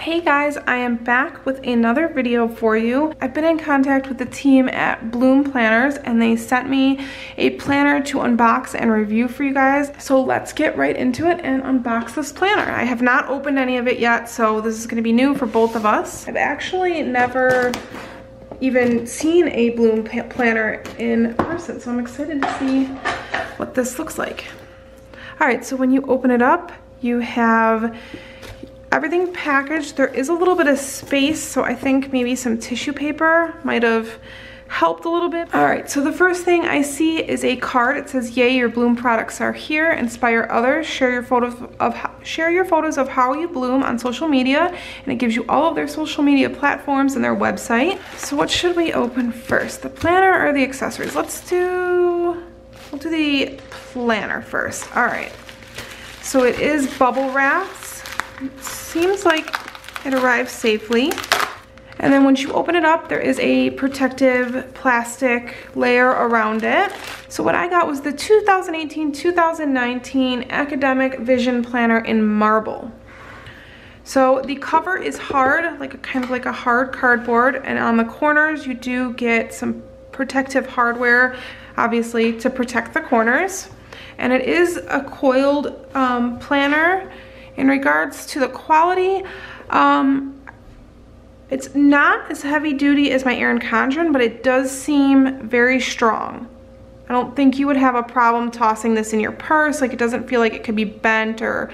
Hey guys, I am back with another video for you. I've been in contact with the team at Bloom Planners and they sent me a planner to unbox and review for you guys. So let's get right into it and unbox this planner. I have not opened any of it yet, so this is gonna be new for both of us. I've actually never even seen a Bloom planner in person, so I'm excited to see what this looks like. All right, so when you open it up, you have everything packaged. There is a little bit of space, so I think maybe some tissue paper might have helped a little bit. All right, so the first thing I see is a card. It says, "Yay, your Bloom products are here. Inspire others. Share your photos of how you bloom on social media," and it gives you all of their social media platforms and their website. So what should we open first, the planner or the accessories? We'll do the planner first. All right, so it is bubble wrapped. It seems like it arrived safely. And then once you open it up, there is a protective plastic layer around it. So what I got was the 2018-2019 Academic Vision Planner in marble. So the cover is hard, kind of like a hard cardboard, and on the corners you do get some protective hardware, obviously, to protect the corners. And it is a coiled planner. In regards to the quality, it's not as heavy duty as my Erin Condren, but it does seem very strong. I don't think you would have a problem tossing this in your purse. Like, it doesn't feel like it could be bent or,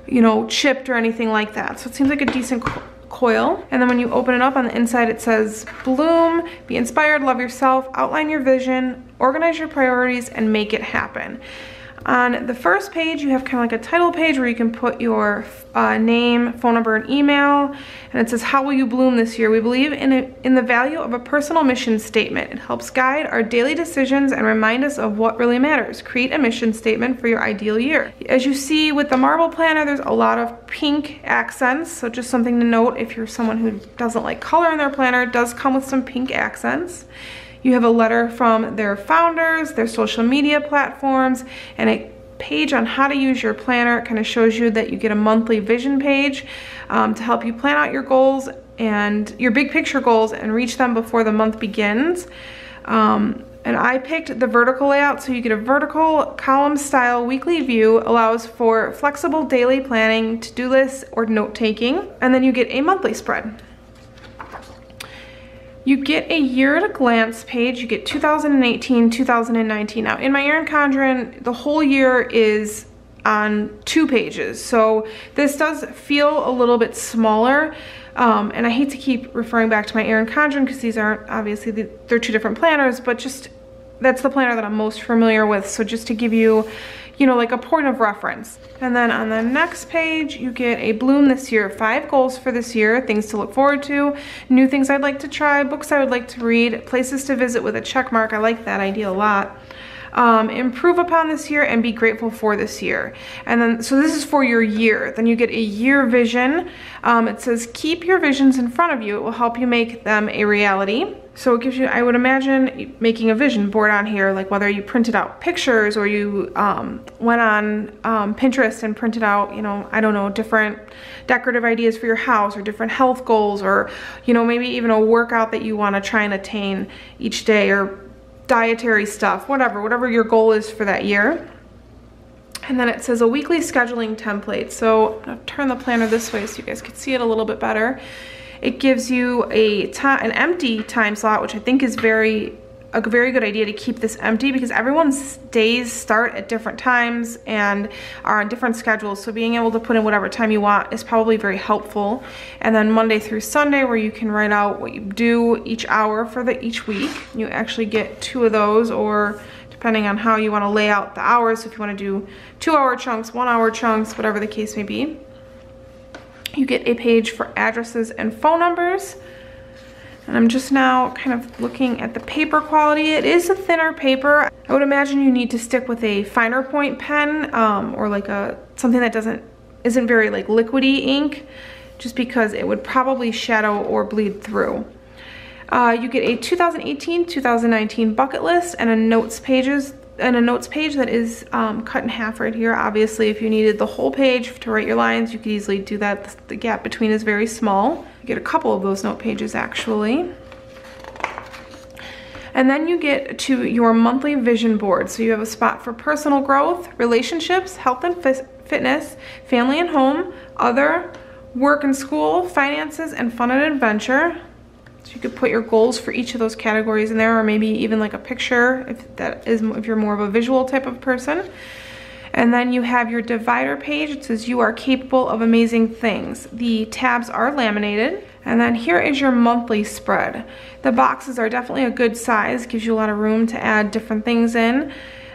you know, chipped or anything like that. So it seems like a decent coil. And then when you open it up, on the inside it says, "Bloom, be inspired, love yourself, outline your vision, organize your priorities, and make it happen." On the first page, you have kind of like a title page where you can put your name, phone number, and email. And it says, "How will you bloom this year? We believe in the value of a personal mission statement. It helps guide our daily decisions and remind us of what really matters. Create a mission statement for your ideal year." As you see with the marble planner, there's a lot of pink accents. So just something to note if you're someone who doesn't like color in their planner, it does come with some pink accents. You have a letter from their founders, their social media platforms, and a page on how to use your planner. It kind of shows you that you get a monthly vision page to help you plan out your goals and your big picture goals and reach them before the month begins. And I picked the vertical layout, so you get a vertical column style weekly view, allows for flexible daily planning, to-do lists, or note-taking, and then you get a monthly spread. You get a year at a glance page. You get 2018, 2019. Now in my Erin Condren, the whole year is on 2 pages. So this does feel a little bit smaller. And I hate to keep referring back to my Erin Condren because these aren't, obviously, they're 2 different planners, but just that's the planner that I'm most familiar with. So just to give you, like a point of reference. And then on the next page, you get a Bloom this year, 5 goals for this year, things to look forward to, new things I'd like to try, books I would like to read, places to visit with a check mark. I like that idea a lot. Improve upon this year and be grateful for this year. And then, so this is for your year. Then you get a year vision. It says, keep your visions in front of you. It will help you make them a reality. So it gives you, I would imagine, making a vision board on here, like whether you printed out pictures or you went on Pinterest and printed out, I don't know, different decorative ideas for your house or different health goals, or, maybe even a workout that you want to try and attain each day, or dietary stuff, whatever your goal is for that year. And then it says a weekly scheduling template. So I'm gonna turn the planner this way so you guys can see it a little bit better. It gives you an empty time slot, which I think is a very good idea to keep this empty because everyone's days start at different times and are on different schedules. So being able to put in whatever time you want is probably very helpful. And then Monday through Sunday, where you can write out what you do each hour for each week. You actually get 2 of those, or depending on how you want to lay out the hours. So if you want to do 2-hour chunks, 1-hour chunks, whatever the case may be. You get a page for addresses and phone numbers. And I'm just now kind of looking at the paper quality. It is a thinner paper. I would imagine you need to stick with a finer point pen or like something that isn't very like liquidy ink, just because it would probably shadow or bleed through. You get a 2018-2019 bucket list and a notes page a notes page that is cut in half right here. Obviously, if you needed the whole page to write your lines, you could easily do that. The gap between is very small. You get a couple of those note pages actually. And then you get to your monthly vision board. So you have a spot for personal growth, relationships, health and fitness, family and home, other, work and school, finances, and fun and adventure. So you could put your goals for each of those categories in there, or maybe even like a picture if you're more of a visual type of person. And then you have your divider page. It says you are capable of amazing things. The tabs are laminated. And then here is your monthly spread. The boxes are definitely a good size, gives you a lot of room to add different things in.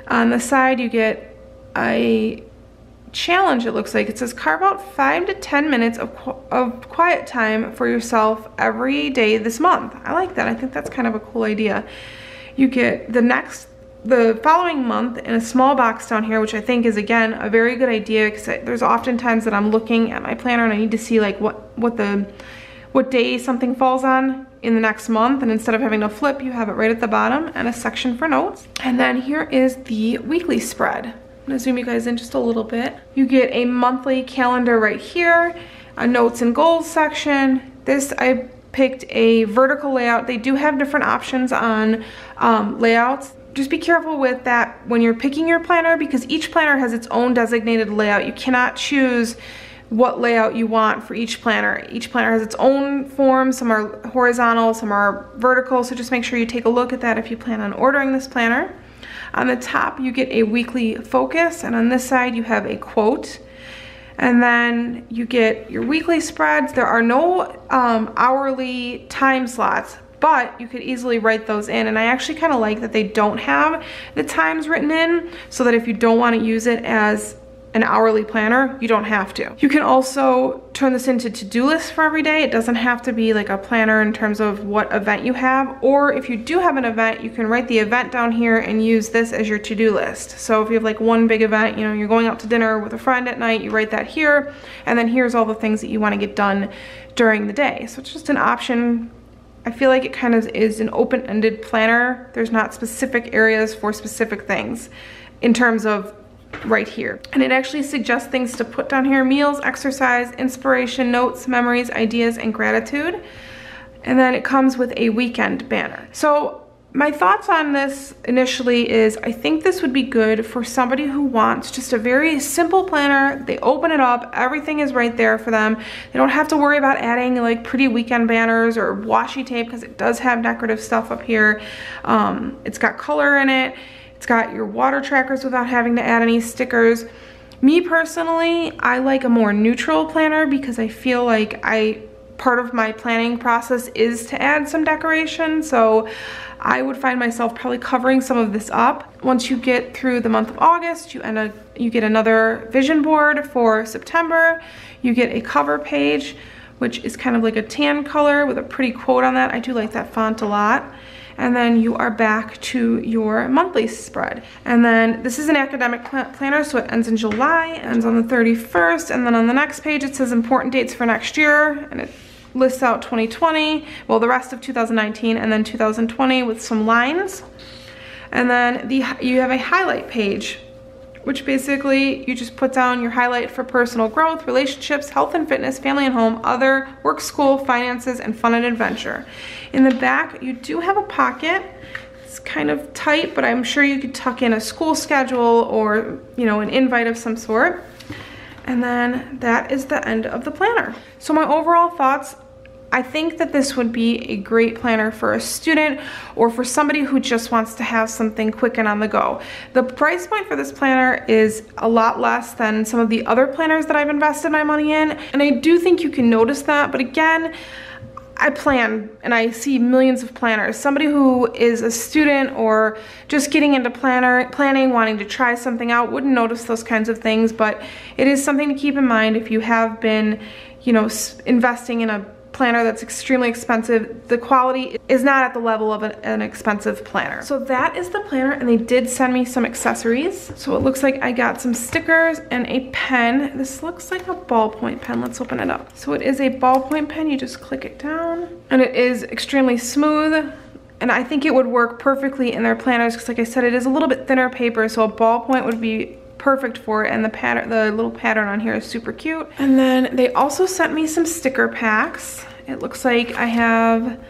On the side you get a challenge, it looks like. It says carve out 5 to 10 minutes of quiet time for yourself every day this month. I like that. I think that's kind of a cool idea. You get the following month in a small box down here, which I think is again a very good idea, because there's often times that I'm looking at my planner and I need to see like what day something falls on in the next month, and instead of having to flip, you have it right at the bottom and a section for notes. And then here is the weekly spread. I'm gonna zoom you guys in just a little bit. You get a monthly calendar right here, a notes and goals section. This, I picked a vertical layout. They do have different options on layouts. Just be careful with that when you're picking your planner, because each planner has its own designated layout. You cannot choose what layout you want for each planner. Each planner has its own form. Some are horizontal, some are vertical, so just make sure you take a look at that if you plan on ordering this planner. On the top you get a weekly focus, and on this side you have a quote. And then you get your weekly spreads. There are no hourly time slots, but you could easily write those in, and I actually kind of like that they don't have the times written in, so that if you don't want to use it as an hourly planner, you don't have to. You can also turn this into to-do lists for every day. It doesn't have to be like a planner in terms of what event you have, or if you do have an event, you can write the event down here and use this as your to-do list. So if you have like one big event, you know, you're going out to dinner with a friend at night, you write that here, and then here's all the things that you want to get done during the day. So it's just an option. I feel like it kind of is an open-ended planner. There's not specific areas for specific things in terms of right here. And it actually suggests things to put down here: meals, exercise, inspiration, notes, memories, ideas, and gratitude. And then it comes with a weekend banner. So my thoughts on this initially is I think this would be good for somebody who wants just a very simple planner. They open it up, everything is right there for them. They don't have to worry about adding like pretty weekend banners or washi tape, because it does have decorative stuff up here. It's got color in it. It's got your water trackers without having to add any stickers. Me personally, I like a more neutral planner, because I feel like part of my planning process is to add some decoration, so I would find myself probably covering some of this up. Once you get through the month of August, you get another vision board for September. You get a cover page, which is kind of like a tan color with a pretty quote on that. I do like that font a lot. And then you are back to your monthly spread. And then this is an academic planner, so it ends in July, ends on the 31st, and then on the next page it says important dates for next year, and it lists out 2020, well, the rest of 2019, and then 2020 with some lines. And then you have a highlight page, which basically you just put down your highlight for personal growth, relationships, health and fitness, family and home, other, work, school, finances, and fun and adventure. In the back, you do have a pocket. It's kind of tight, but I'm sure you could tuck in a school schedule or, you know, an invite of some sort. And then that is the end of the planner. So my overall thoughts, I think that this would be a great planner for a student or for somebody who just wants to have something quick and on the go. The price point for this planner is a lot less than some of the other planners that I've invested my money in, and I do think you can notice that, but again, I plan and I see millions of planners. Somebody who is a student or just getting into planning, wanting to try something out, wouldn't notice those kinds of things, but it is something to keep in mind if you have been, you know, investing in a planner that's extremely expensive. The quality is not at the level of an expensive planner. So that is the planner, and they did send me some accessories. So it looks like I got some stickers and a pen. This looks like a ballpoint pen. Let's open it up. So it is a ballpoint pen. You just click it down, and it is extremely smooth And I think it would work perfectly in their planners because, like I said, it is a little bit thinner paper, so a ballpoint would be perfect for it, and the pattern, the little pattern on here is super cute. And then they also sent me some sticker packs. It looks like I have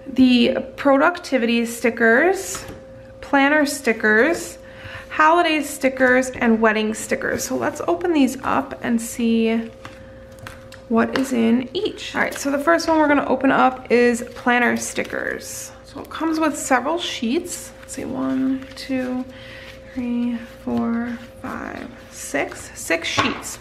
the productivity stickers, planner stickers, holiday stickers, and wedding stickers. So let's open these up and see what is in each. All right, so the first one we're gonna open up is planner stickers. So it comes with several sheets. Let's see, 1, 2, 3, 4, 5, 6. 6 sheets.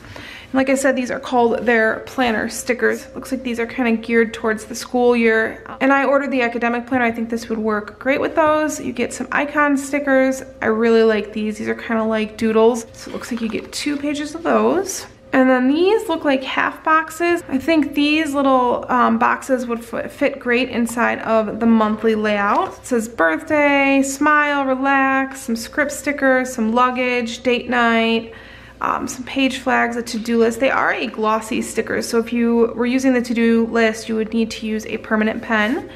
And like I said, these are called their planner stickers. Looks like these are kind of geared towards the school year. And I ordered the academic planner. I think this would work great with those. You get some icon stickers. I really like these. These are kind of like doodles. So it looks like you get 2 pages of those. And then these look like half boxes. I think these little boxes would fit great inside of the monthly layout. It says birthday, smile, relax, some script stickers, some luggage, date night, some page flags, a to-do list. They are a glossy sticker, so if you were using the to-do list, you would need to use a permanent pen.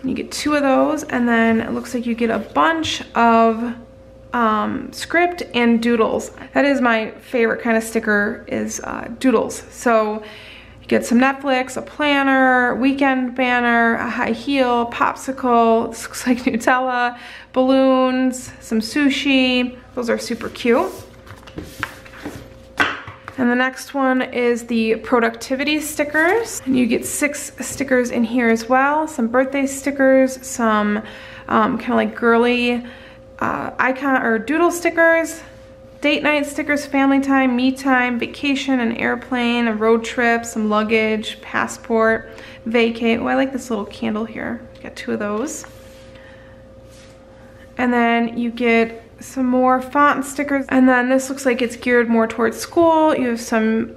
And you get 2 of those, and then it looks like you get a bunch of script and doodles. That is my favorite kind of sticker, is doodles. So you get some Netflix, a planner, weekend banner, a high heel, popsicle, this looks like Nutella, balloons, some sushi. Those are super cute. And the next one is the productivity stickers. And you get 6 stickers in here as well. Some birthday stickers, some kind of like girly icon or doodle stickers, date night stickers, family time, me time, vacation, an airplane, a road trip, some luggage, passport, vacate. Oh, I like this little candle here. Got 2 of those. And then you get some more font stickers, and then this looks like it's geared more towards school. You have some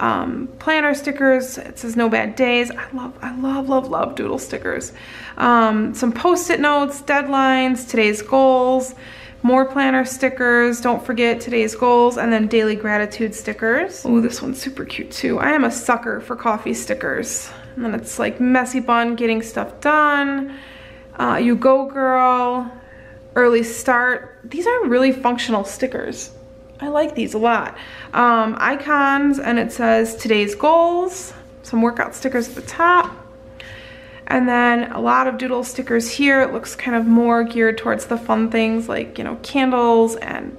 planner stickers. It says no bad days. I love doodle stickers. Some post-it notes, deadlines, today's goals, more planner stickers, don't forget today's goals, and then daily gratitude stickers. Oh, this one's super cute too. I am a sucker for coffee stickers. And then it's like messy bun, getting stuff done, you go girl, early start. These are really functional stickers. I like these a lot. Icons, and it says today's goals, some workout stickers at the top, and then a lot of doodle stickers here. It looks kind of more geared towards the fun things like, you know, candles and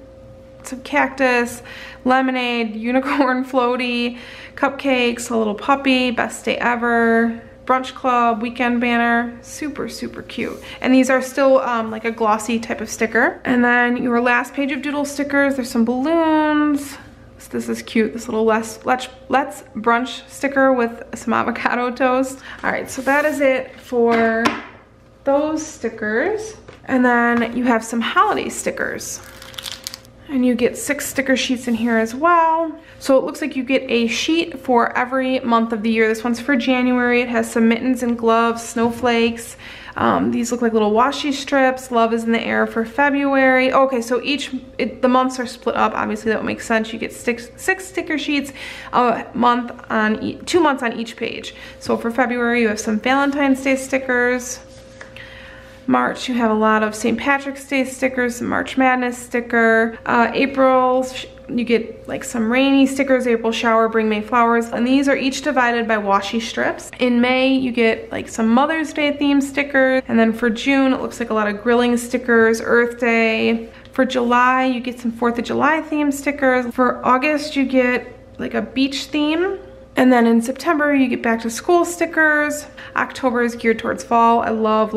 some cactus, lemonade, unicorn floaty, cupcakes, a little puppy, best day ever, brunch club, weekend banner. Super cute. And these are still like a glossy type of sticker. And then your last page of doodle stickers, there's some balloons. This is cute, this little let's brunch sticker with some avocado toast. All right, so that is it for those stickers. And then you have some holiday stickers. And you get 6 sticker sheets in here as well. So it looks like you get a sheet for every month of the year. This one's for January. It has some mittens and gloves, snowflakes. These look like little washi strips. Love is in the air for February. Okay, so the months are split up. Obviously, that would make sense. You get 6 sticker sheets a month on 2 months on each page. So for February, you have some Valentine's Day stickers. March, you have a lot of St. Patrick's Day stickers, some March Madness sticker. April, you get like some rainy stickers, April shower, bring May flowers. And these are each divided by washi strips. In May, you get like some Mother's Day themed stickers. And then for June, it looks like a lot of grilling stickers, Earth Day. For July, you get some 4th of July themed stickers. For August, you get like a beach theme. And then in September, you get back to school stickers. October is geared towards fall. I love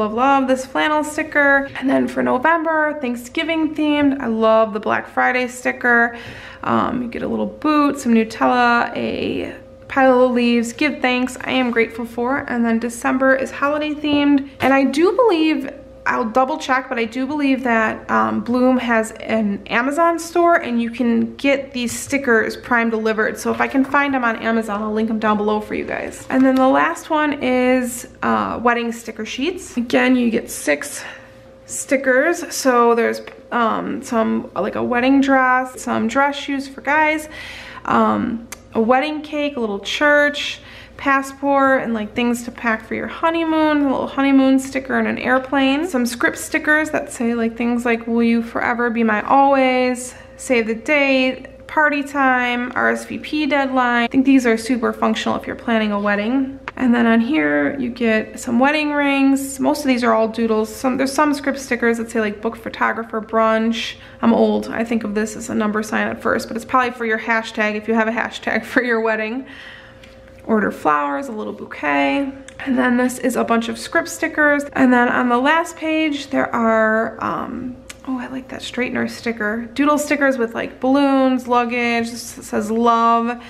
this flannel sticker. And then for November, Thanksgiving themed. I love the Black Friday sticker. You get a little boot, some Nutella, a pile of leaves, give thanks, I am grateful for. And then December is holiday themed. And I do believe, I'll double check, but I do believe that Bloom has an Amazon store and you can get these stickers prime delivered. So if I can find them on Amazon, I'll link them down below for you guys. And then the last one is wedding sticker sheets. Again, you get 6 stickers. So there's some like a wedding dress, some dress shoes for guys, a wedding cake, a little church, passport and like things to pack for your honeymoon, a little honeymoon sticker and an airplane. Some script stickers that say like things like, will you forever be my always, save the date, party time, RSVP deadline. I think these are super functional if you're planning a wedding. And then on here you get some wedding rings. Most of these are all doodles. There's some script stickers that say like book photographer brunch. I'm old. I think of this as a number sign at first, but it's probably for your hashtag if you have a hashtag for your wedding. Order flowers, a little bouquet. And then this is a bunch of script stickers. And then on the last page there are oh, I like that straightener sticker. Doodle stickers with like balloons, luggage. This says love.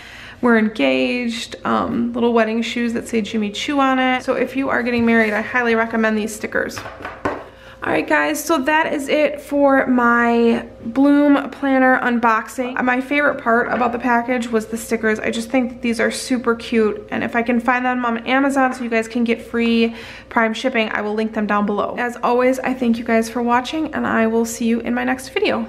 We're engaged. Little wedding shoes that say Jimmy Choo on it. So if you are getting married, I highly recommend these stickers. All right guys, so that is it for my Bloom planner unboxing. My favorite part about the package was the stickers. I just think that these are super cute, and if I can find them on Amazon so you guys can get free Prime shipping, I will link them down below. As always, I thank you guys for watching, and I will see you in my next video.